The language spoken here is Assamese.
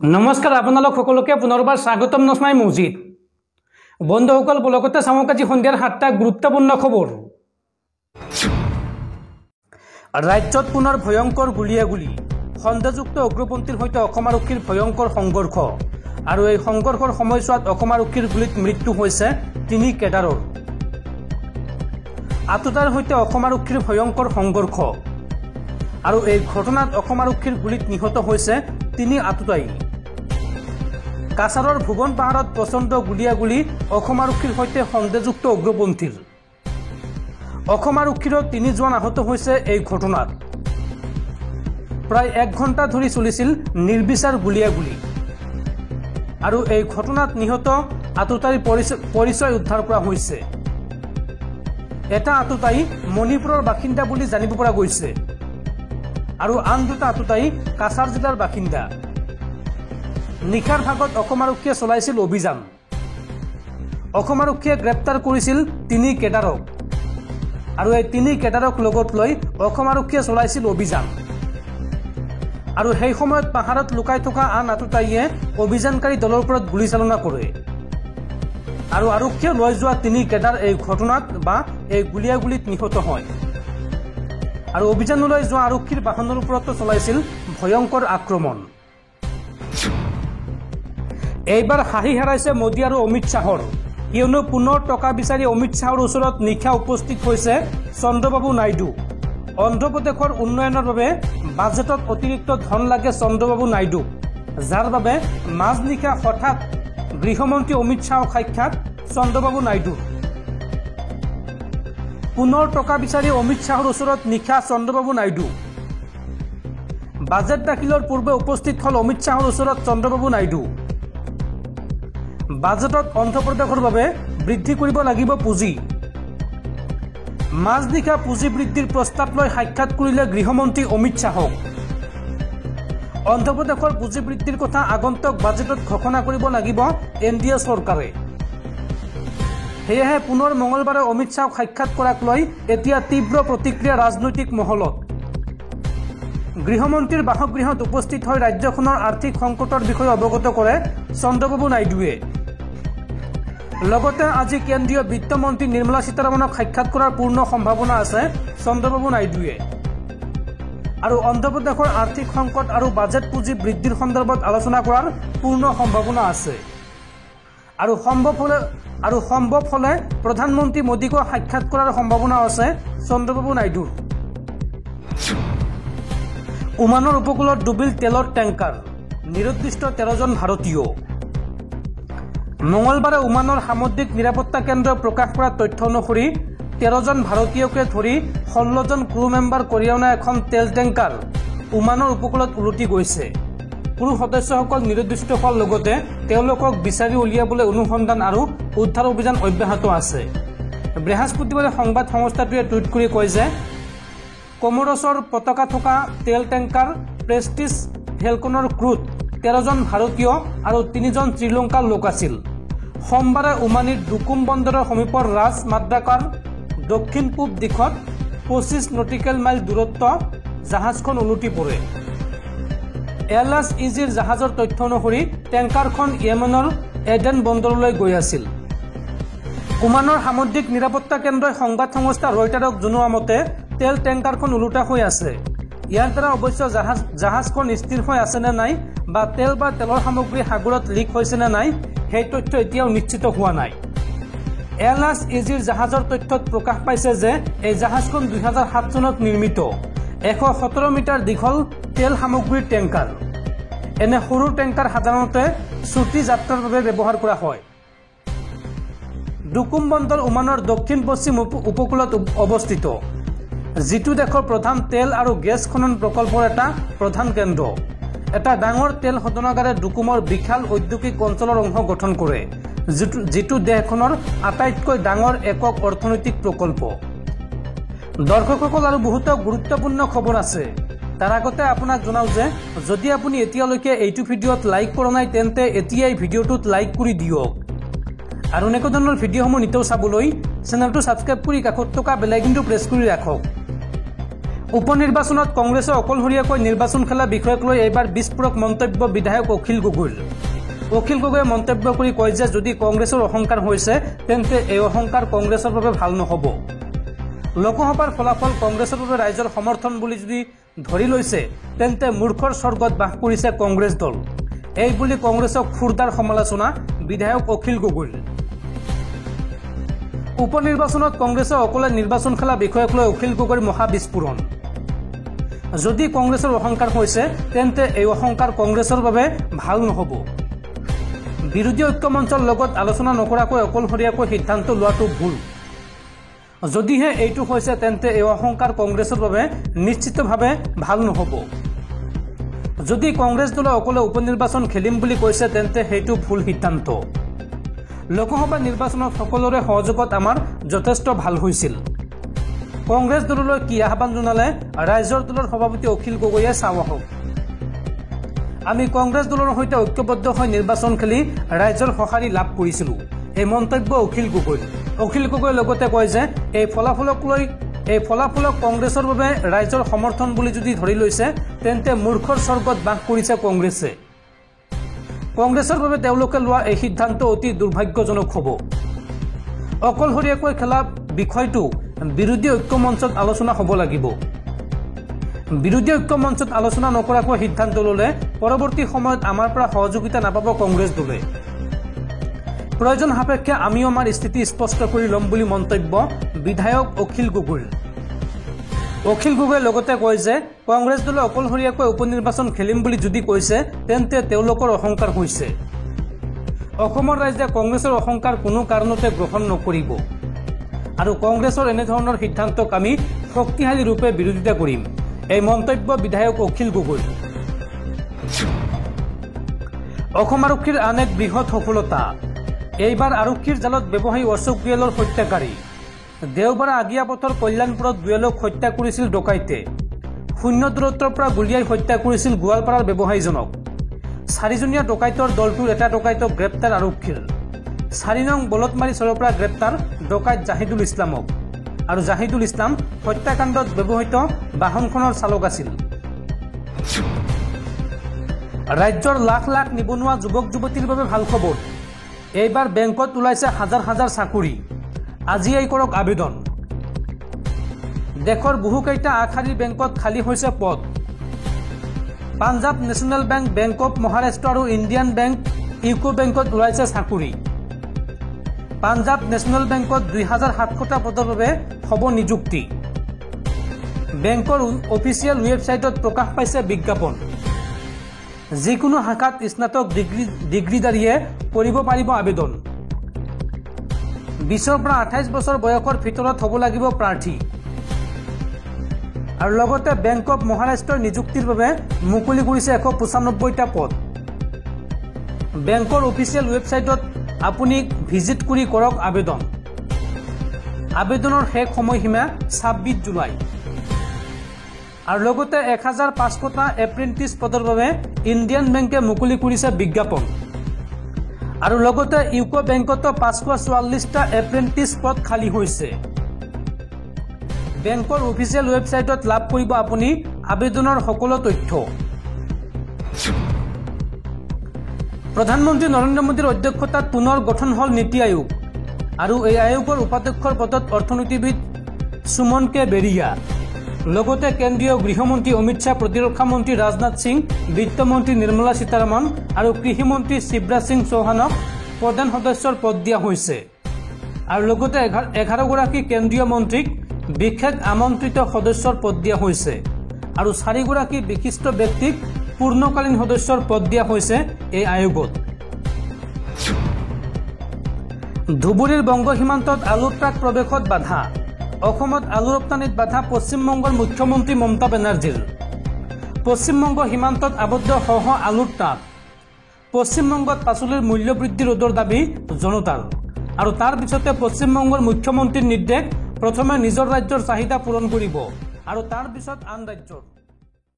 নমস্কাৰ আপোনালোক সকলোকে পুনৰবাৰ স্বাগতম নস্মাই মছজিদ বন্ধুসকল বলকতে সামকাজি সন্ধিয়াৰ 7টা গুৰুত্বপূৰ্ণ খবৰ ৰাজ্যত পুনৰ ভয়ংকৰ গুলিয়াগুলি সন্দেহযুক্ত অগ্ৰপন্থীৰ সৈতে অসম আৰক্ষীৰ ভয়ংকৰ সংঘৰ্ষ আৰু এই সংঘৰ্ষৰ সময়ছোৱাত অসম আৰক্ষীৰ গুলিত মৃত্যু হৈছে 3 কেডাৰৰ আততাৰ সৈতে অসম আৰক্ষীৰ ভয়ংকৰ সংঘৰ্ষ আৰু এই ঘটনাত অসম আৰক্ষীৰ গুলিত নিহত হৈছে 3 আততাই কাছাৰৰ ভুৱন পাহাৰত প্ৰচণ্ড গুলিয়াগুলি অসম আৰক্ষীৰ সৈতে সন্দেহযুক্ত অগ্ৰপন্থীৰ অসম আৰক্ষীৰ 3 জন আহত হৈছে এই ঘটনাত প্ৰায় 1 ঘণ্টা ধৰি চলিছিল নিৰ্বিচাৰ গুলিয়াগুলি আৰু এই ঘটনাত নিহত আততাই পৰিচয় উদ্ধাৰ কৰা হৈছে এটা আততাই মণিপুৰৰ বাসিন্দা বুলি জানিব পৰা গৈছে আৰু আন দুটা আততাই কাছাৰ জিলাৰ বাসিন্দা নিখাৰ ভাগত অসম আৰক্ষীয়ে চলাইছিল অভিযান অসম আৰক্ষীয়ে গ্ৰেপ্তাৰ কৰিছিল 3 কেডাৰক আৰু এই 3 কেডাৰক লগত লৈ অসম আৰক্ষীয়ে চলাইছিল অভিযান আৰু সেই সময়ত পাহাৰত লুকাই থকা আন আততাইয়ে অভিযানকাৰী দলৰ ওপৰত গুলীচালনা কৰে আৰু আৰক্ষীয়ে লৈ যোৱা 3 কেডাৰ এই ঘটনাত বা এই গুলিয়াগুলিত নিহত হয় আৰু অভিযানলৈ যোৱা আৰক্ষীৰ বাহনৰ ওপৰত চলাইছিল ভয়ংকৰ আক্ৰমণ এইবাৰ হাঁহি হেৰাইছে মোদী আৰু অমিত শাহৰ কিয়নো পুনৰ টকা বিচাৰি অমিত শাহৰ ওচৰত নিশা উপস্থিত হৈছে চন্দ্ৰবাবু নাইডু অন্ধ্ৰপ্ৰদেশৰ উন্নয়নৰ বাবে বাজেটত অতিৰিক্ত ধন লাগে চন্দ্ৰবাবু নাইডু যাৰ বাবে মাজনিশা হঠাৎ গৃহমন্ত্ৰী অমিত শাহক সাক্ষাৎ চন্দ্ৰবাবু নাইডু পুনৰ টকা বিচাৰি অমিত শাহৰ ওচৰত নিশা চন্দ্ৰবাবু নাইডু বাজেট দাখিলৰ পূৰ্বে উপস্থিত হল অমিত শাহৰ ওচৰত চন্দ্ৰবাবু নাইডু বাজেটত অন্ধ্ৰপ্ৰদেশৰ বাবে বৃদ্ধি কৰিব লাগিব পুঁজি মাজনিশা পুঁজি বৃদ্ধিৰ প্ৰস্তাৱ লৈ সাক্ষাৎ কৰিলে গৃহমন্ত্ৰী অমিত শাহক অন্ধ্ৰপ্ৰদেশৰ পুঁজি বৃদ্ধিৰ কথা আগন্তুক বাজেটত ঘোষণা কৰিব লাগিব এনডিএ চৰকাৰে সেয়েহে পুনৰ মঙলবাৰে অমিত শাহক সাক্ষাৎ কৰাক লৈ এতিয়া তীব্ৰ প্ৰতিক্ৰিয়া ৰাজনৈতিক মহলত গৃহমন্ত্ৰীৰ বাসগৃহত উপস্থিত হৈ ৰাজ্যখনৰ আৰ্থিক সংকটৰ বিষয়ে অৱগত কৰে চন্দ্ৰবাবু নাইডুৱে লগতে আজি কেন্দ্ৰীয় বিত্তমন্ত্ৰী নিৰ্মলা সীতাৰমণক সাক্ষাৎ কৰাৰ পূৰ্ণ সম্ভাৱনা আছে চন্দ্ৰবাবু নাইডুৱে আৰু অন্ধ্ৰপ্ৰদেশৰ আৰ্থিক সংকট আৰু বাজেট পুঁজি বৃদ্ধিৰ সন্দৰ্ভত আলোচনা কৰাৰ পূৰ্ণ সম্ভাৱনা আছে আৰু সম্ভৱ হলে প্ৰধানমন্ত্ৰী মোদীক সাক্ষাৎ কৰাৰ সম্ভাৱনা আছে চন্দ্ৰবাবু নাইডুৰ ওমানৰ উপকূলত ডুবিল তেলৰ টেংকাৰ নিৰুদ্দিষ্ট 13 জন ভাৰতীয় মঙলবাৰে ওমানৰ সামুদ্ৰিক নিৰাপত্তা কেন্দ্ৰই প্ৰকাশ কৰা তথ্য অনুসৰি 13 জন ভাৰতীয়কে ধৰি 16 জন ক্ৰু মেম্বাৰ কঢ়িয়াই এখন তেল টেংকাৰ ওমানৰ উপকূলত উলটি গৈছে ক্ৰু সদস্যসকল নিৰুদ্দিষ্ট হোৱাৰ লগতে তেওঁলোকক বিচাৰি উলিয়াবলৈ অনুসন্ধান আৰু উদ্ধাৰ অভিযান অব্যাহত আছে বৃহস্পতিবাৰে সংবাদ সংস্থাটোৱে টুইট কৰি কয় যে কমোৰছৰ পতাকা থকা তেল টেংকাৰ প্ৰেষ্টিজ ফেলকনৰ ক্ৰুত 13 জন ভাৰতীয় আৰু 3 জন শ্ৰীলংকাৰ লোক আছিল সোমবাৰে ওমানীৰ ডুকুম বন্দৰৰ সমীপৰ ৰাজ মাদ্ৰাকাৰ দক্ষিণ পূব দিশত 25 নটিকেল মাইল দূৰত্ব জাহাজখন উলটি পৰে এলএছইজিৰ জাহাজৰ তথ্য অনুসৰি টেংকাৰখন য়েমেনৰ এডেন বন্দৰলৈ গৈ আছিল ওমানৰ সামুদ্ৰিক নিৰাপত্তা কেন্দ্ৰই সংবাদ সংস্থা ৰয়টাৰক জনোৱা মতে তেল টেংকাৰখন উলটা হৈ আছে ইয়াৰ দ্বাৰা অৱশ্যে জাহাজখন স্থিৰ হৈ আছে নে নাই বা তেল বা তেলৰ সামগ্ৰী সাগৰত লিক হৈছে নে নাই সেই তথ্য এতিয়াও নিশ্চিত হোৱা নাই এলএছইজিৰ জাহাজৰ তথ্যত প্ৰকাশ পাইছে যে এই জাহাজখন 2007 চনত নিৰ্মিত 117 মিটাৰ দীঘল তেল সামগ্ৰীৰ টেংকাৰ এনে সৰু টেংকাৰ সাধাৰণতে ছুটি যাত্ৰাৰ বাবে ব্যৱহাৰ কৰা হয় ডুকুম বন্দৰ ওমানৰ দক্ষিণ পশ্চিম উপকূলত অৱস্থিত যিটো দেশৰ প্ৰধান তেল আৰু গেছ খনন প্ৰকল্পৰ এটা প্ৰধান কেন্দ্ৰ এটা ডাঙৰ তেল শোধনাগাৰে ডুকুমৰ বিশাল ঔদ্যোগিক অঞ্চলৰ অংশ গঠন কৰে যিটো দেশখনৰ আটাইতকৈ ডাঙৰ একক অৰ্থনৈতিক প্ৰকল্প দৰ্শকসকল আৰু বহুতো গুৰুত্বপূৰ্ণ খবৰ আছে তাৰ আগতে আপোনাক জনাও যে যদি আপুনি এতিয়ালৈকে এইটো ভিডিঅ'ত লাইক কৰা নাই তেন্তে এতিয়াই ভিডিঅ'টোত লাইক কৰি দিয়ক আৰু এনেকুৱা ধৰণৰ ভিডিঅ'সমূহ নিতৌ চাবলৈ চেনেলটো ছাবস্ক্ৰাইব কৰি কাষত থকা বেল আইকনটো প্ৰেছ কৰি ৰাখক উপনিৰ্বাচনত কংগ্ৰেছে অকলশৰীয়াকৈ নিৰ্বাচন খেলা বিষয়ক লৈ এইবাৰ বিস্ফোৰক মন্তব্য বিধায়ক অখিল গগৈৰ। অখিল গগৈয়ে মন্তব্য কৰি কয় যে যদি কংগ্ৰেছৰ অহংকাৰ হৈছে তেন্তে এই অহংকাৰ কংগ্ৰেছৰ বাবে ভাল নহ'ব। লোকসভাৰ ফলাফল কংগ্ৰেছৰ বাবে ৰাইজৰ সমৰ্থন বুলি যদি ধৰি লৈছে তেন্তে মূৰ্খৰ স্বৰ্গত বাস কৰিছে কংগ্ৰেছ দল। এই বুলি কংগ্ৰেছক খুৰদাৰ সমালোচনা বিধায়ক অখিল গগৈৰ। উপনিৰ্বাচনত কংগ্ৰেছে অকলে নিৰ্বাচন খেলা বিষয়ক লৈ অখিল গগৈৰ মহা বিস্ফোৰণ। যদি কংগ্ৰেছৰ অহংকাৰ হৈছে তেন্তে এই অহংকাৰ কংগ্ৰেছৰ বাবে ভাল নহ'ব। বিৰোধী ঐক্য মঞ্চৰ লগত আলোচনা নকৰাকৈ অকলশৰীয়াকৈ সিদ্ধান্ত লোৱাটো ভুল। যদিহে এইটো হৈছে তেন্তে এই অহংকাৰ কংগ্ৰেছৰ বাবে নিশ্চিতভাৱে ভাল নহ'ব। যদি কংগ্ৰেছ দলে অকলে উপনিৰ্বাচন খেলিম বুলি কৈছে তেন্তে সেইটো ভুল সিদ্ধান্ত। লোকসভা নিৰ্বাচনত সকলোৰে সহযোগত আমাৰ যথেষ্ট ভাল হৈছিল। কংগ্ৰেছ দললৈ কি আহ্বান জনালে ৰাইজৰ দলৰ সভাপতি অখিল গগৈয়ে চাওঁ আহক। আমি কংগ্ৰেছ দলৰ সৈতে ঐক্যবদ্ধ হৈ নিৰ্বাচন খেলি ৰাইজৰ সঁহাৰি লাভ কৰিছিলোঁ। এই মন্তব্য অখিল গগৈ। অখিল গগৈয়ে লগতে কয় যে এই ফলাফলক কংগ্ৰেছৰ বাবে ৰাইজৰ সমৰ্থন বুলি যদি ধৰি লৈছে তেন্তে মূৰ্খৰ স্বৰ্গত বাস কৰিছে কংগ্ৰেছে। কংগ্ৰেছৰ বাবে তেওঁলোকে লোৱা এই সিদ্ধান্ত অতি দুৰ্ভাগ্যজনক হ'ব। অকলশৰীয়াকৈ খেলা বিষয়টো বিৰোধী ঐক্য মঞ্চত আলোচনা হ'ব লাগিব। বিৰোধী ঐক্য মঞ্চত আলোচনা নকৰাকৈ সিদ্ধান্ত ল'লে পৰৱৰ্তী সময়ত আমাৰ পৰা সহযোগিতা নাপাব কংগ্ৰেছ দলে। প্ৰয়োজন সাপেক্ষে আমিও আমাৰ স্থিতি স্পষ্ট কৰি ল'ম বুলি মন্তব্য বিধায়ক অখিল গগৈৰ। অখিল গগৈয়ে লগতে কয় যে কংগ্ৰেছ দলে অকলশৰীয়াকৈ উপনিৰ্বাচন খেলিম বুলি যদি কৈছে তেন্তে তেওঁলোকৰ অহংকাৰ হৈছে। অসমৰ ৰাইজে কংগ্ৰেছৰ অহংকাৰ কোনো কাৰণতে গ্ৰহণ নকৰিব আৰু কংগ্ৰেছৰ এনেধৰণৰ সিদ্ধান্তক আমি শক্তিশালী ৰূপে বিৰোধিতা কৰিম। এই মন্তব্য বিধায়ক অখিল গগৈৰ। অসম আৰক্ষীৰ আন এক বৃহৎ সফলতা। এইবাৰ আৰক্ষীৰ জালত ব্যৱসায়ী অশোক গোৱেলৰ হত্যাকাৰী। দেওবাৰে আগিয়াপথৰ কল্যাণপুৰত গোৱেলক হত্যা কৰিছিল ডকাইতে। শূন্য দূৰত্বৰ পৰা গুলীয়াই হত্যা কৰিছিল গোৱালপাৰাৰ ব্যৱসায়ীজনক। 4জনীয়া ডকাইতৰ দলটোৰ এটা ডকাইতক গ্ৰেপ্তাৰ আৰক্ষীৰ। 4 নং বলতমাৰী চৰৰ পৰা গ্ৰেপ্তাৰ ডকাইত জাহিদুল ইছলামক। আৰু জাহিদুল ইছলাম হত্যাকাণ্ডত ব্যৱহৃত বাহনখনৰ চালক আছিল। ৰাজ্যৰ লাখ লাখ নিবনুৱা যুৱক যুৱতীৰ বাবে ভাল খবৰ। এইবাৰ বেংকত ওলাইছে হাজাৰ হাজাৰ চাকৰি। আজিয়েই কৰক আবেদন। দেশৰ বহুকেইটা আগশাৰীৰ বেংকত খালী হৈছে পদ। Punjab national bank, bank of Maharashtra আৰু ইণ্ডিয়ান বেংক, ইউকো বেংকত ওলাইছে চাকৰি। পাঞ্জাৱ নেশ্যনেল বেংকত 2700টা পদৰ বাবে হ'ব নিযুক্তি। বেংকৰ অফিচিয়েল ৱেবছাইটত প্ৰকাশ পাইছে বিজ্ঞাপন। যিকোনো শাখাত স্নাতক ডিগ্ৰীধাৰীয়ে কৰিব পাৰিব আবেদন। 20 পৰা 28 বছৰ বয়সৰ ভিতৰত হ'ব লাগিব প্ৰাৰ্থী। আৰু লগতে বেংক অৱ মহাৰাষ্ট্ৰৰ নিযুক্তিৰ বাবে মুকলি কৰিছে 195টা পদ। বেংকৰ অফিচিয়েল ৱেবছাইটত আপুনি ভিজিট কৰি কৰক আবেদন। আবেদনৰ শেষ সময়সীমা 26 জুলাই। আৰু লগতে 1500টা এপ্ৰেণ্টিছ পদৰ বাবে ইণ্ডিয়ান বেংকে মুকলি কৰিছে বিজ্ঞাপন। আৰু লগতে ইউকো বেংকতো 544টা এপ্ৰেণ্টিছ পদ খালী হৈছে। বেংকৰ অফিচিয়েল ৱেবছাইটত লাভ কৰিব আপুনি আবেদনৰ সকলো তথ্য। প্ৰধানমন্ত্ৰী নৰেন্দ্ৰ মোদীৰ অধ্যক্ষতাত পুনৰ গঠন হ'ল নীতি আয়োগ। আৰু এই আয়োগৰ উপাধ্যক্ষৰ পদত অৰ্থনীতিবিদ সুমন কে বেৰিয়া, লগতে কেন্দ্ৰীয় গৃহমন্ত্ৰী অমিত শ্বাহ, প্ৰতিৰক্ষা মন্ত্ৰী ৰাজনাথ সিং, বিত্তমন্ত্ৰী নিৰ্মলা সীতাৰমণ আৰু কৃষিমন্ত্ৰী শিৱৰাজ সিং চৌহানক প্ৰধান সদস্যৰ পদ দিয়া হৈছে। আৰু লগতে 11গৰাকী কেন্দ্ৰীয় মন্ত্ৰীক বিশেষ আমন্ত্ৰিত সদস্যৰ পদ দিয়া হৈছে। আৰু 4গৰাকী বিশিষ্ট ব্যক্তিক পূৰ্ণকালীন সদস্যৰ পদ দিয়া হৈছে এই আয়োগত। ধুবুৰীৰ বংগ সীমান্তত আলু ট্ৰাক প্ৰৱেশত বাধা। অসমত আলু ৰপ্তানিত বাধা পশ্চিমবংগৰ মুখ্যমন্ত্ৰী মমতা বেনাৰ্জীৰ। পশ্চিমবংগ সীমান্তত আবদ্ধ শহ আলুৰ ট্ৰাক। পশ্চিমবংগত পাচলিৰ মূল্য বৃদ্ধি ৰোধৰ দাবী জনতাৰ। আৰু তাৰ পিছতে পশ্চিমবংগৰ মুখ্যমন্ত্ৰীৰ নিৰ্দেশ, প্ৰথমে নিজৰ ৰাজ্যৰ চাহিদা পূৰণ কৰিব আৰু তাৰ পিছত আন ৰাজ্যৰ।